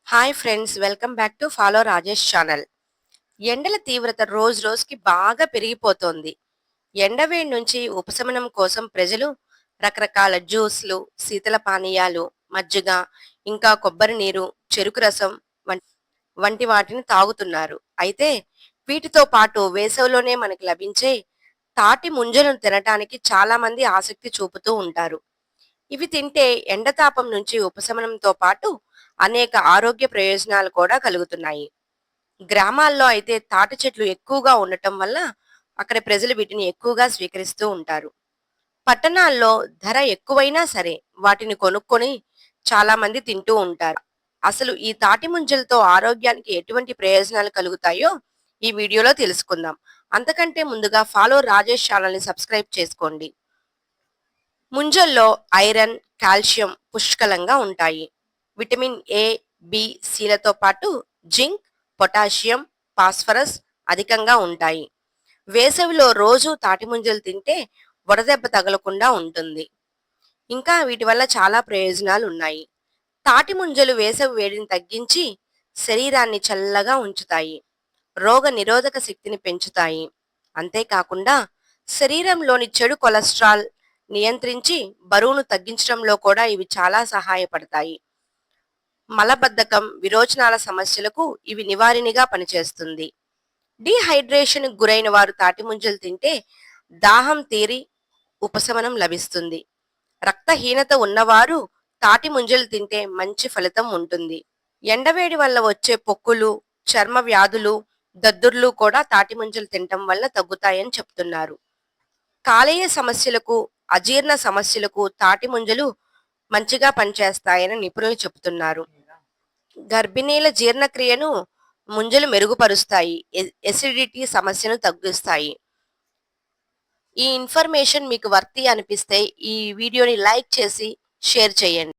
Hi friends, welcome back to follow Rajesh channel. ఎండల తీవ్రత రోజు రోజుకి బాగా పెరిగిపోతోంది. ఎండవేడి నుంచి ఉపశమనం కోసం ప్రజలు రకరకాల జ్యూస్లు, శీతల పానీయాలు, మజ్జిగ, ఇంకా కొబ్బరి నీరు, చెరుకు రసం వంటి వాటిని తాగుతున్నారు. అయితే వీటితో పాటు వేసవిలోనే మనకి లభించే తాటి ముంజలను తినటానికి చాలా మంది ఆసక్తి చూపుతూ ఉంటారు. ఇవి తింటే ఎండతాపం నుంచి ఉపశమనంతో పాటు అనేక ఆరోగ్య ప్రయోజనాలు కూడా కలుగుతున్నాయి. గ్రామాల్లో అయితే తాటి చెట్లు ఎక్కువగా ఉండటం వల్ల అక్కడ ప్రజలు వీటిని ఎక్కువగా స్వీకరిస్తూ ఉంటారు. పట్టణాల్లో ధర ఎక్కువైనా సరే వాటిని కొనుక్కొని చాలా మంది తింటూ ఉంటారు. అసలు ఈ తాటి ముంజలతో ఆరోగ్యానికి ఎటువంటి ప్రయోజనాలు కలుగుతాయో ఈ వీడియోలో తెలుసుకుందాం. అంతకంటే ముందుగా ఫాలో రాజేష్ ఛానల్ని సబ్స్క్రైబ్ చేసుకోండి. ముంజల్లో ఐరన్, కాల్షియం పుష్కలంగా ఉంటాయి. విటమిన్ ఏ, బి, సిలతో పాటు జింక్, పొటాషియం, ఫాస్ఫరస్ అధికంగా ఉంటాయి. వేసవిలో రోజు తాటి ముంజలు తింటే వడదెబ్బ తగలకుండా ఉంటుంది. ఇంకా వీటి వల్ల చాలా ప్రయోజనాలు ఉన్నాయి. తాటి ముంజలు వేసవి వేడిని తగ్గించి శరీరాన్ని చల్లగా ఉంచుతాయి. రోగ నిరోధక శక్తిని పెంచుతాయి. అంతేకాకుండా శరీరంలోని చెడు కొలెస్ట్రాల్ నియంత్రించి బరువును తగ్గించడంలో కూడా ఇవి చాలా సహాయపడతాయి. మలబద్ధకం, విరోచనాల సమస్యలకు ఇవి నివారణగా పనిచేస్తుంది. డీహైడ్రేషన్ గురైన వారు తాటి ముంజలు తింటే దాహం తీరి ఉపశమనం లభిస్తుంది. రక్తహీనత ఉన్నవారు తాటి ముంజలు తింటే మంచి ఫలితం ఉంటుంది. ఎండవేడి వల్ల వచ్చే పొక్కులు, చర్మ వ్యాధులు, దద్దుర్లు కూడా తాటి ముంజలు తినటం వల్ల తగ్గుతాయని చెప్తున్నారు. కాలేయ సమస్యలకు, అజీర్ణ సమస్యలకు తాటి ముంజలు మంచిగా పనిచేస్తాయని నిపుణులు చెబుతున్నారు. గర్భిణీల జీర్ణక్రియను ముంజలు మెరుగుపరుస్తాయి. ఎసిడిటీ సమస్యను తగ్గిస్తాయి. ఈ ఇన్ఫర్మేషన్ మీకు వర్తి అనిపిస్తే ఈ వీడియోని లైక్ చేసి షేర్ చేయండి.